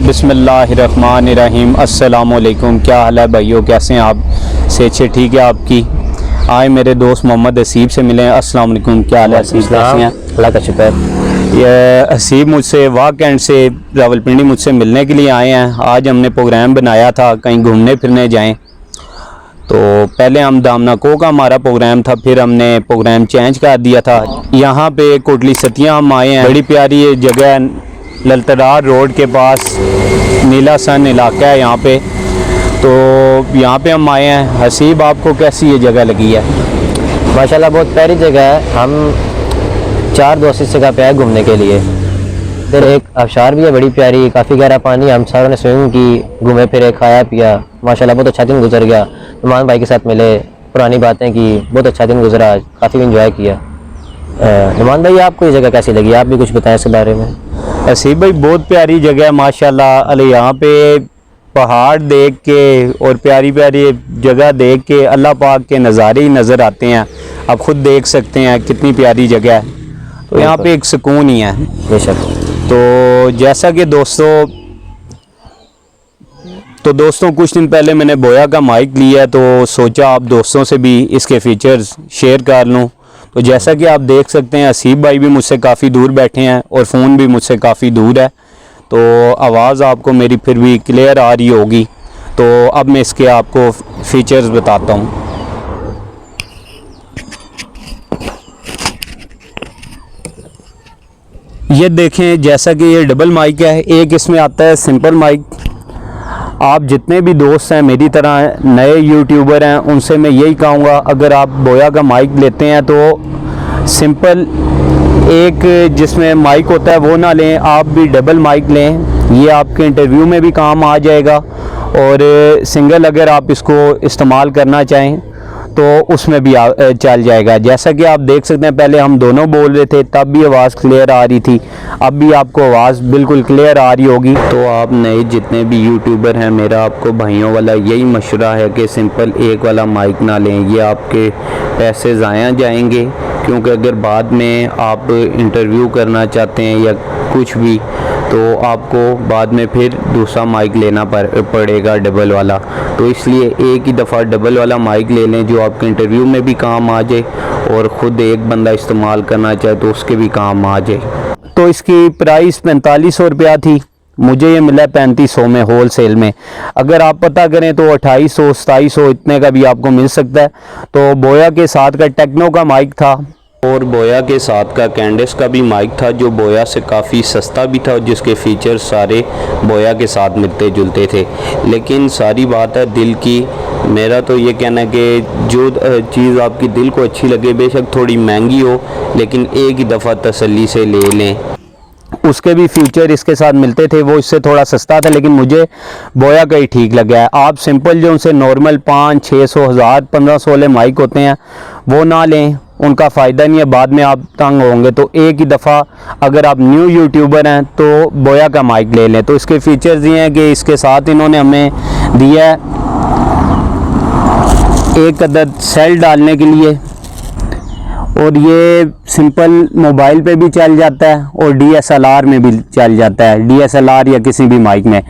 बिस्मिल्लाहिर्रहमानिर्रहीम। अस्सलामुअलैकुम। क्या हाल है भाइयों, कैसे हैं आप? सेहत से ठीक है आपकी? आए मेरे दोस्त मोहम्मद हसीब से मिले। अस्सलाम वालेकुम। क्या हाल है हसीब, कैसे हैं? अल्लाह का शुक्र। ये हसीब मुझसे वाकैंड से रावलपिंडी मुझसे मिलने के लिए आए हैं। आज हमने प्रोग्राम बनाया था कहीं घूमने फिरने जाएं, तो पहले हम दामनाको का हमारा प्रोग्राम था, फिर हमने प्रोग्राम चेंज कर दिया था। यहाँ पे कोटली सतिया हम आए हैं। बड़ी प्यारी ये जगह है, ललतरार रोड के पास नीला सन इलाका है यहाँ पे। तो यहाँ पे हम आए हैं। हसीब, आपको कैसी ये जगह लगी है? माशाल्लाह बहुत प्यारी जगह है। हम 4 दोस्त इस जगह पे आए घूमने के लिए। इधर एक आबशार भी है बड़ी प्यारी, काफ़ी गहरा पानी। हम सारों ने स्विमिंग की, घूमे फिरे, खाया पिया। माशाल्लाह बहुत अच्छा दिन गुजर गया। नुमान भाई के साथ मिले, पुरानी बातें की, बहुत अच्छा दिन गुजरा। आज काफ़ी इंजॉय किया। नुमान भाई, आपको ये जगह कैसी लगी? आप भी कुछ बताएं इसके बारे में। हसीब भाई, बहुत प्यारी जगह है माशाल्लाह। अरे यहाँ पे पहाड़ देख के और प्यारी प्यारी जगह देख के अल्लाह पाक के नज़ारे ही नज़र आते हैं। आप खुद देख सकते हैं कितनी प्यारी जगह है। तो यहाँ पे एक सुकून ही है बेशक। तो जैसा कि दोस्तों कुछ दिन पहले मैंने बोया का माइक लिया है, तो सोचा आप दोस्तों से भी इसके फीचर्स शेयर कर लूँ। तो जैसा कि आप देख सकते हैं, हसीब भाई भी मुझसे काफ़ी दूर बैठे हैं और फ़ोन भी मुझसे काफ़ी दूर है, तो आवाज़ आपको मेरी फिर भी क्लियर आ रही होगी। तो अब मैं इसके आपको फ़ीचर्स बताता हूँ। ये देखें, जैसा कि ये डबल माइक है, एक इसमें आता है सिंपल माइक। आप जितने भी दोस्त हैं मेरी तरह नए यूट्यूबर हैं, उनसे मैं यही कहूँगा, अगर आप बोया का माइक लेते हैं तो सिंपल एक जिसमें माइक होता है वो ना लें, आप भी डबल माइक लें। ये आपके इंटरव्यू में भी काम आ जाएगा, और सिंगल अगर आप इसको इस्तेमाल करना चाहें तो उसमें भी चल जाएगा। जैसा कि आप देख सकते हैं, पहले हम दोनों बोल रहे थे तब भी आवाज़ क्लियर आ रही थी, अब भी आपको आवाज़ बिल्कुल क्लियर आ रही होगी। तो आप नए जितने भी यूट्यूबर हैं, मेरा आपको भाइयों वाला यही मशवरा है कि सिंपल एक वाला माइक ना लें। ये आपके पैसे ज़ाया जाएंगे, क्योंकि अगर बाद में आप इंटरव्यू करना चाहते हैं या कुछ भी, तो आपको बाद में फिर दूसरा माइक लेना पड़ेगा डबल वाला। तो इसलिए एक ही दफ़ा डबल वाला माइक ले लें जो आपके इंटरव्यू में भी काम आ जाए, और ख़ुद एक बंदा इस्तेमाल करना चाहे तो उसके भी काम आ जाए। तो इसकी प्राइस 4500 रुपया थी, मुझे ये मिला 3500 में होल सेल में। अगर आप पता करें तो 2800 2700 इतने का भी आपको मिल सकता है। तो बोया के साथ का टेक्नो का माइक था, और बोया के साथ का कैंडिस का भी माइक था, जो बोया से काफ़ी सस्ता भी था और जिसके फ़ीचर्स सारे बोया के साथ मिलते जुलते थे। लेकिन सारी बात है दिल की। मेरा तो ये कहना है कि जो चीज़ आपकी दिल को अच्छी लगे, बेशक थोड़ी महंगी हो, लेकिन एक ही दफ़ा तसल्ली से ले लें। उसके भी फीचर इसके साथ मिलते थे, वो इससे थोड़ा सस्ता था, लेकिन मुझे बोया का ही ठीक लगा है। आप सिंपल जो उनसे नॉर्मल 500-600 1000 1500 वाले माइक होते हैं वो ना लें, उनका फ़ायदा नहीं है, बाद में आप तंग होंगे। तो एक ही दफ़ा अगर आप न्यू यूट्यूबर हैं तो बोया का माइक ले लें। तो इसके फीचर्स ये हैं कि इसके साथ इन्होंने हमें दिया है एक अदद सेल डालने के लिए, और ये सिंपल मोबाइल पे भी चल जाता है और DSLR में भी चल जाता है, DSLR या किसी भी माइक में।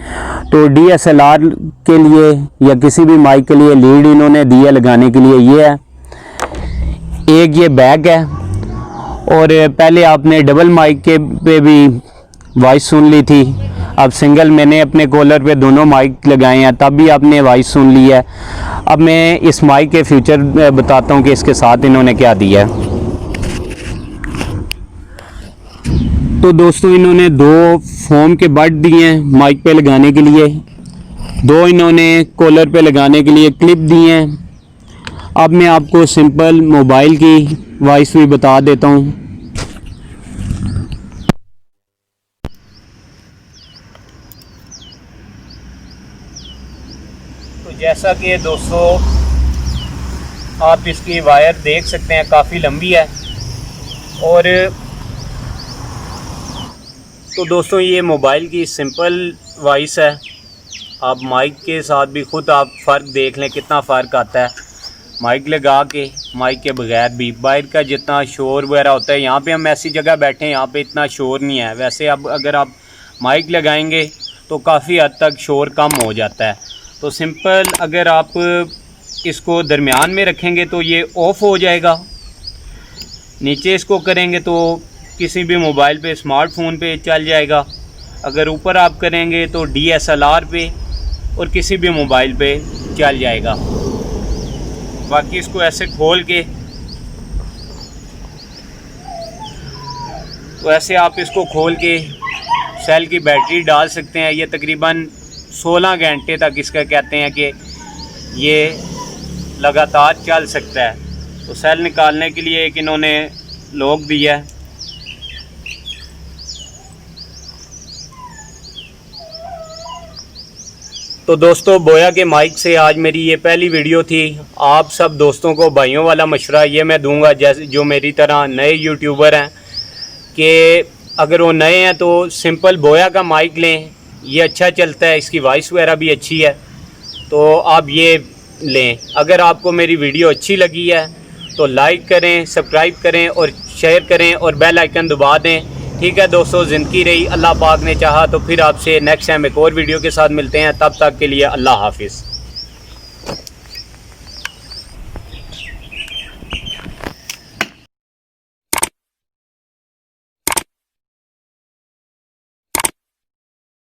तो DSLR के लिए या किसी भी माइक के लिए लीड इन्होंने दिया लगाने के लिए ये है। एक ये बैक है, और पहले आपने डबल माइक के पे भी वॉइस सुन ली थी, अब सिंगल मैंने अपने कॉलर पे दोनों माइक लगाए हैं, तब भी आपने वॉइस सुन ली है। अब मैं इस माइक के फीचर बताता हूँ कि इसके साथ इन्होंने क्या दिया है। तो दोस्तों, इन्होंने 2 फोम के बड दिए हैं माइक पे लगाने के लिए, 2 इन्होंने कॉलर पे लगाने के लिए क्लिप दिए हैं। अब मैं आपको सिंपल मोबाइल की वॉइस भी बता देता हूँ। तो जैसा कि दोस्तों आप इसकी वायर देख सकते हैं, काफ़ी लंबी है। और तो दोस्तों, ये मोबाइल की सिंपल वॉइस है। आप माइक के साथ भी ख़ुद आप फ़र्क देख लें कितना फ़र्क आता है माइक लगा के, माइक के बगैर भी। बाहर का जितना शोर वगैरह होता है, यहाँ पे हम ऐसी जगह बैठे हैं, यहाँ पे इतना शोर नहीं है। वैसे अब अगर आप माइक लगाएंगे तो काफ़ी हद तक शोर कम हो जाता है। तो सिंपल अगर आप इसको दरमियान में रखेंगे तो ये ऑफ़ हो जाएगा, नीचे इसको करेंगे तो किसी भी मोबाइल पे, स्मार्टफोन पे चल जाएगा, अगर ऊपर आप करेंगे तो DSLR पे और किसी भी मोबाइल पे चल जाएगा। बाकी इसको ऐसे खोल के, तो ऐसे आप इसको खोल के सेल की बैटरी डाल सकते हैं। ये तकरीबन 16 घंटे तक इसका कहते हैं कि ये लगातार चल सकता है। तो सेल निकालने के लिए एक इन्होंने लॉक दिया है। तो दोस्तों, बोया के माइक से आज मेरी ये पहली वीडियो थी। आप सब दोस्तों को, भाइयों वाला मशवरा ये मैं दूंगा, जैसे जो मेरी तरह नए यूट्यूबर हैं, कि अगर वो नए हैं तो सिंपल बोया का माइक लें, ये अच्छा चलता है, इसकी वॉइस वगैरह भी अच्छी है, तो आप ये लें। अगर आपको मेरी वीडियो अच्छी लगी है तो लाइक करें, सब्सक्राइब करें और शेयर करें और बेल आइकन दबा दें। ठीक है दोस्तों, ज़िंदगी रही, अल्लाह पाक ने चाहा तो फिर आपसे नेक्स्ट टाइम एक और वीडियो के साथ मिलते हैं। तब तक के लिए अल्लाह हाफिज़।